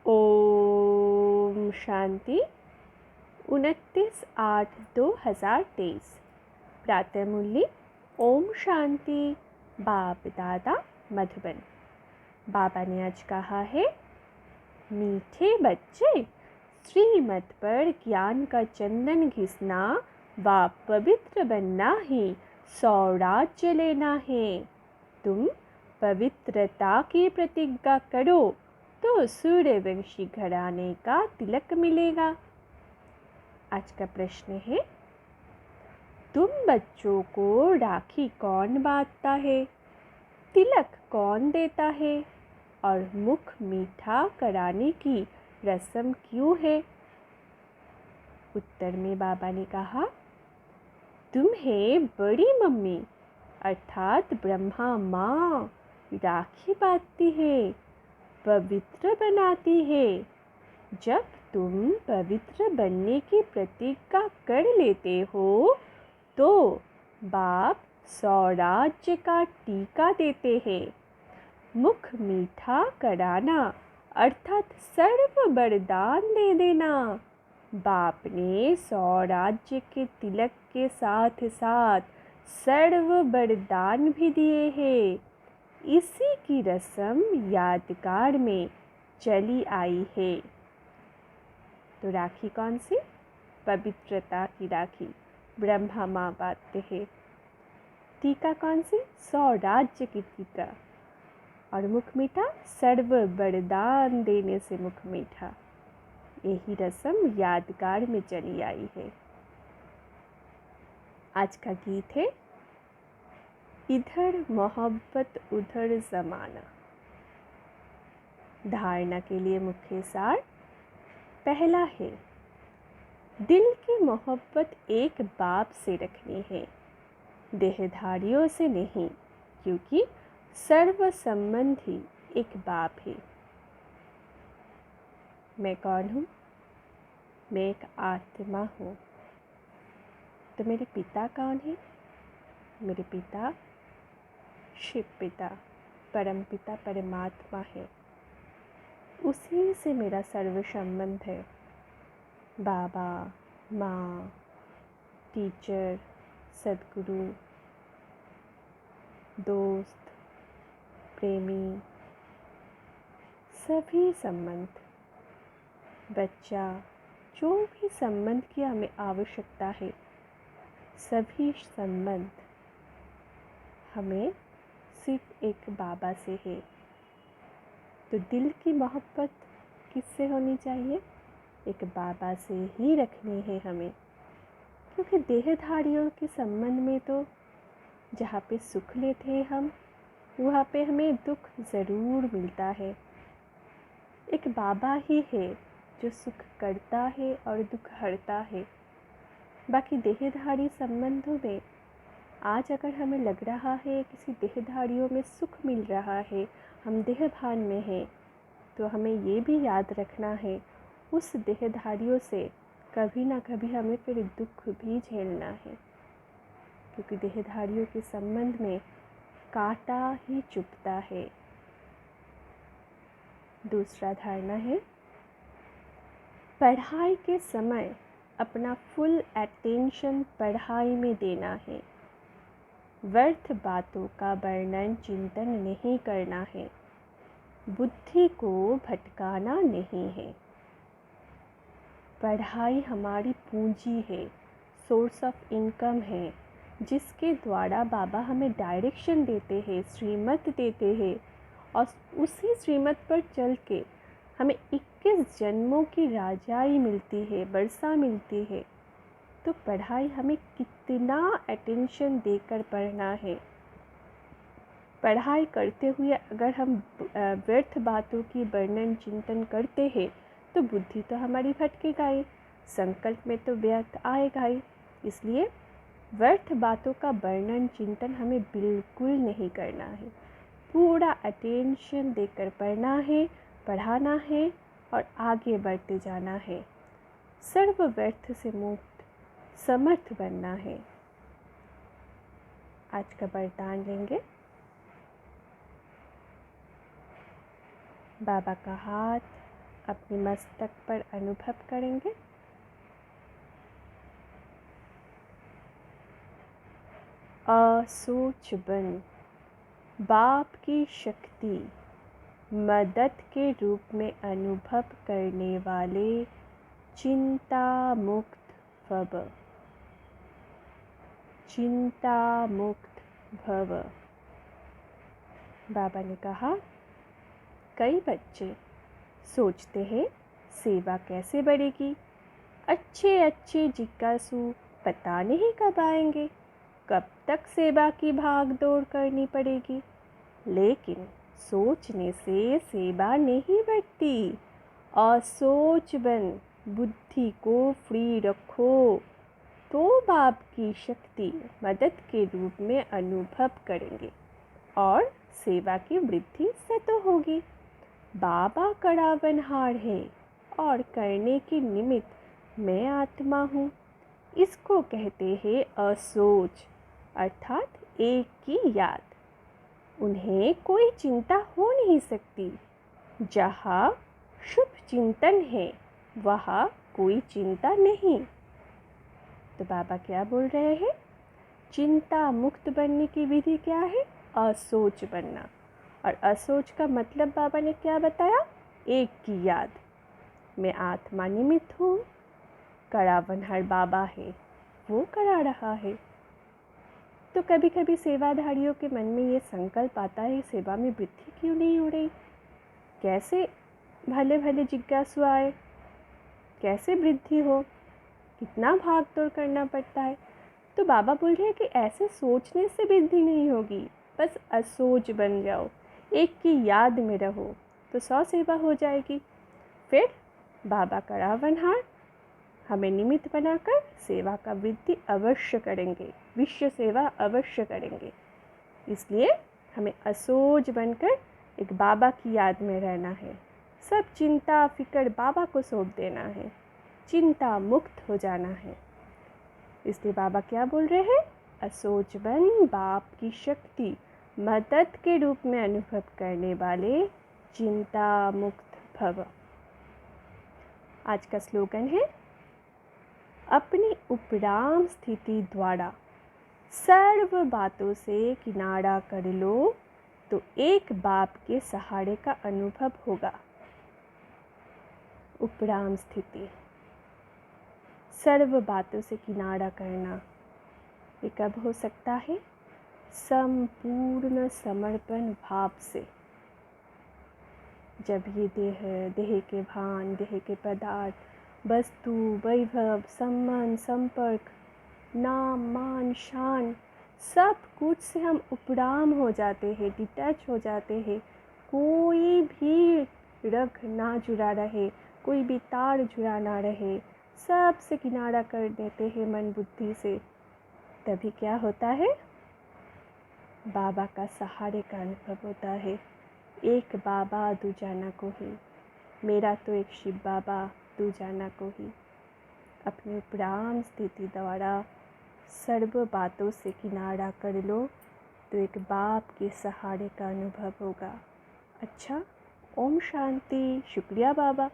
ओम शांति। 29/8/2023 प्रातः मुरली। ओम शांति। बाप दादा मधुबन। बाबा ने आज कहा है, मीठे बच्चे, श्रीमत पर ज्ञान का चंदन घिसना व पवित्र बनना ही सौराज्य लेना है। तुम पवित्रता की प्रतिज्ञा करो तो सूर्यवंशी घराने का तिलक मिलेगा। आज का प्रश्न है, तुम बच्चों को राखी कौन बांधता है, तिलक कौन देता है और मुख मीठा कराने की रस्म क्यों है? उत्तर में बाबा ने कहा, तुम्हें बड़ी मम्मी अर्थात ब्रह्मा माँ राखी बांधती है, पवित्र बनाती है। जब तुम पवित्र बनने की प्रतिज्ञा कर लेते हो तो बाप सौराज्य का टीका देते हैं। मुख मीठा कराना अर्थात सर्व वरदान दे देना। बाप ने सौराज्य के तिलक के साथ साथ सर्व वरदान भी दिए हैं। इसी की रस्म यादगार में चली आई है। तो राखी कौन सी? पवित्रता की राखी, ब्रह्मा माँ बांधते हैं। टीका कौन सी? सौराज्य की टीका। और मुख मीठा, सर्व वरदान देने से मुख मीठा। यही रस्म यादगार में चली आई है। आज का गीत है, इधर मोहब्बत उधर ज़माना। धारणा के लिए मुख्य सार पहला है, दिल की मोहब्बत एक बाप से रखनी है, देहधारियों से नहीं, क्योंकि सर्व संबंधी एक बाप है। मैं कौन हूँ? मैं एक आत्मा हूँ। तो मेरे पिता कौन है? मेरे पिता शिव पिता, परम पिता परमात्मा है। उसी से मेरा सर्व संबंध है। बाबा, माँ, टीचर, सद्गुरु, दोस्त, प्रेमी, सभी संबंध, बच्चा, जो भी संबंध की हमें आवश्यकता है, सभी संबंध हमें सिर्फ एक बाबा से है। तो दिल की मोहब्बत किससे होनी चाहिए? एक बाबा से ही रखनी है हमें, क्योंकि देहधारियों के संबंध में तो जहाँ पे सुख लेते हैं हम, वहाँ पे हमें दुख ज़रूर मिलता है। एक बाबा ही है जो सुख करता है और दुख हरता है। बाकी देहधारी संबंधों में आज अगर हमें लग रहा है किसी देहधारियों में सुख मिल रहा है, हम देहभान में हैं, तो हमें ये भी याद रखना है, उस देहधारियों से कभी ना कभी हमें फिर दुख भी झेलना है, क्योंकि देहधारियों के संबंध में कांटा ही चुभता है। दूसरा धारणा है, पढ़ाई के समय अपना फुल अटेंशन पढ़ाई में देना है। व्यर्थ बातों का वर्णन चिंतन नहीं करना है। बुद्धि को भटकाना नहीं है। पढ़ाई हमारी पूंजी है, सोर्स ऑफ इनकम है, जिसके द्वारा बाबा हमें डायरेक्शन देते हैं, श्रीमत देते हैं, और उसी श्रीमत पर चल के हमें 21 जन्मों की राजाई मिलती है, वर्षा मिलती है। तो पढ़ाई हमें कितना अटेंशन देकर पढ़ना है। पढ़ाई करते हुए अगर हम व्यर्थ बातों की वर्णन चिंतन करते हैं तो बुद्धि तो हमारी भटकेगा ही, संकल्प में तो व्यर्थ आएगा ही। इसलिए व्यर्थ बातों का वर्णन चिंतन हमें बिल्कुल नहीं करना है। पूरा अटेंशन देकर पढ़ना है, पढ़ाना है और आगे बढ़ते जाना है। सर्व व्यर्थ से मुक्त समर्थ बनना है। आज का वरदान लेंगे। बाबा का हाथ अपने मस्तक पर अनुभव करेंगे। असोच बन बाप की शक्ति मदद के रूप में अनुभव करने वाले चिंता मुक्त भव, चिंता मुक्त भव। बाबा ने कहा, कई बच्चे सोचते हैं सेवा कैसे बढ़ेगी, अच्छे अच्छे जिज्ञासु पता नहीं कब आएंगे, कब तक सेवा की भाग दौड़ करनी पड़ेगी। लेकिन सोचने से सेवा नहीं बढ़ती। और सोच बन बुद्धि को फ्री रखो तो बाप की शक्ति मदद के रूप में अनुभव करेंगे और सेवा की वृद्धि सतो होगी। बाबा कड़ावनहार है और करने के निमित्त मैं आत्मा हूँ। इसको कहते हैं असोच, अर्थात एक की याद। उन्हें कोई चिंता हो नहीं सकती। जहाँ शुभ चिंतन है वहाँ कोई चिंता नहीं। तो बाबा क्या बोल रहे हैं? चिंता मुक्त बनने की विधि क्या है? असोच बनना। और असोच का मतलब बाबा ने क्या बताया? एक की याद। मैं आत्मा निमित्त हूँ, कड़ावनहार बाबा है, वो करा रहा है। तो कभी कभी सेवाधारियों के मन में ये संकल्प आता है, सेवा में वृद्धि क्यों नहीं हो रही, कैसे भले भले जिज्ञासु आए, कैसे वृद्धि हो, कितना भाग दौड़ करना पड़ता है। तो बाबा बोल रहे हैं कि ऐसे सोचने से वृद्धि नहीं होगी, बस असोच बन जाओ, एक की याद में रहो तो 100 सेवा हो जाएगी। फिर बाबा कड़ावनहार हमें निमित्त बनाकर सेवा का वृद्धि अवश्य करेंगे, विश्व सेवा अवश्य करेंगे। इसलिए हमें असोज बनकर एक बाबा की याद में रहना है। सब चिंता फिक्र बाबा को सौंप देना है, चिंता मुक्त हो जाना है। इसलिए बाबा क्या बोल रहे हैं? असोच बन बाप की शक्ति मदद के रूप में अनुभव करने वाले चिंता मुक्त भव। आज का स्लोगन है, अपनी उपराम स्थिति द्वारा सर्व बातों से किनारा कर लो तो एक बाप के सहारे का अनुभव होगा। उपराम स्थिति, सर्व बातों से किनारा करना, ये कब हो सकता है? संपूर्ण समर्पण भाव से। जब ये देह के भान, देह के पदार्थ, वस्तु, वैभव, सम्मान, संपर्क, नाम, मान, शान, सब कुछ से हम उपराम हो जाते हैं, डिटैच हो जाते हैं। कोई भी रग ना जुड़ा रहे, कोई भी तार जुड़ा ना रहे, सब से किनारा कर देते हैं मन बुद्धि से। तभी क्या होता है? बाबा का सहारे का अनुभव होता है। एक बाबा दूजाना को ही, मेरा तो एक शिव बाबा दूजाना को ही। अपनी उपराम स्थिति द्वारा सर्व बातों से किनारा कर लो तो एक बाप के सहारे का अनुभव होगा। अच्छा, ओम शांति। शुक्रिया बाबा।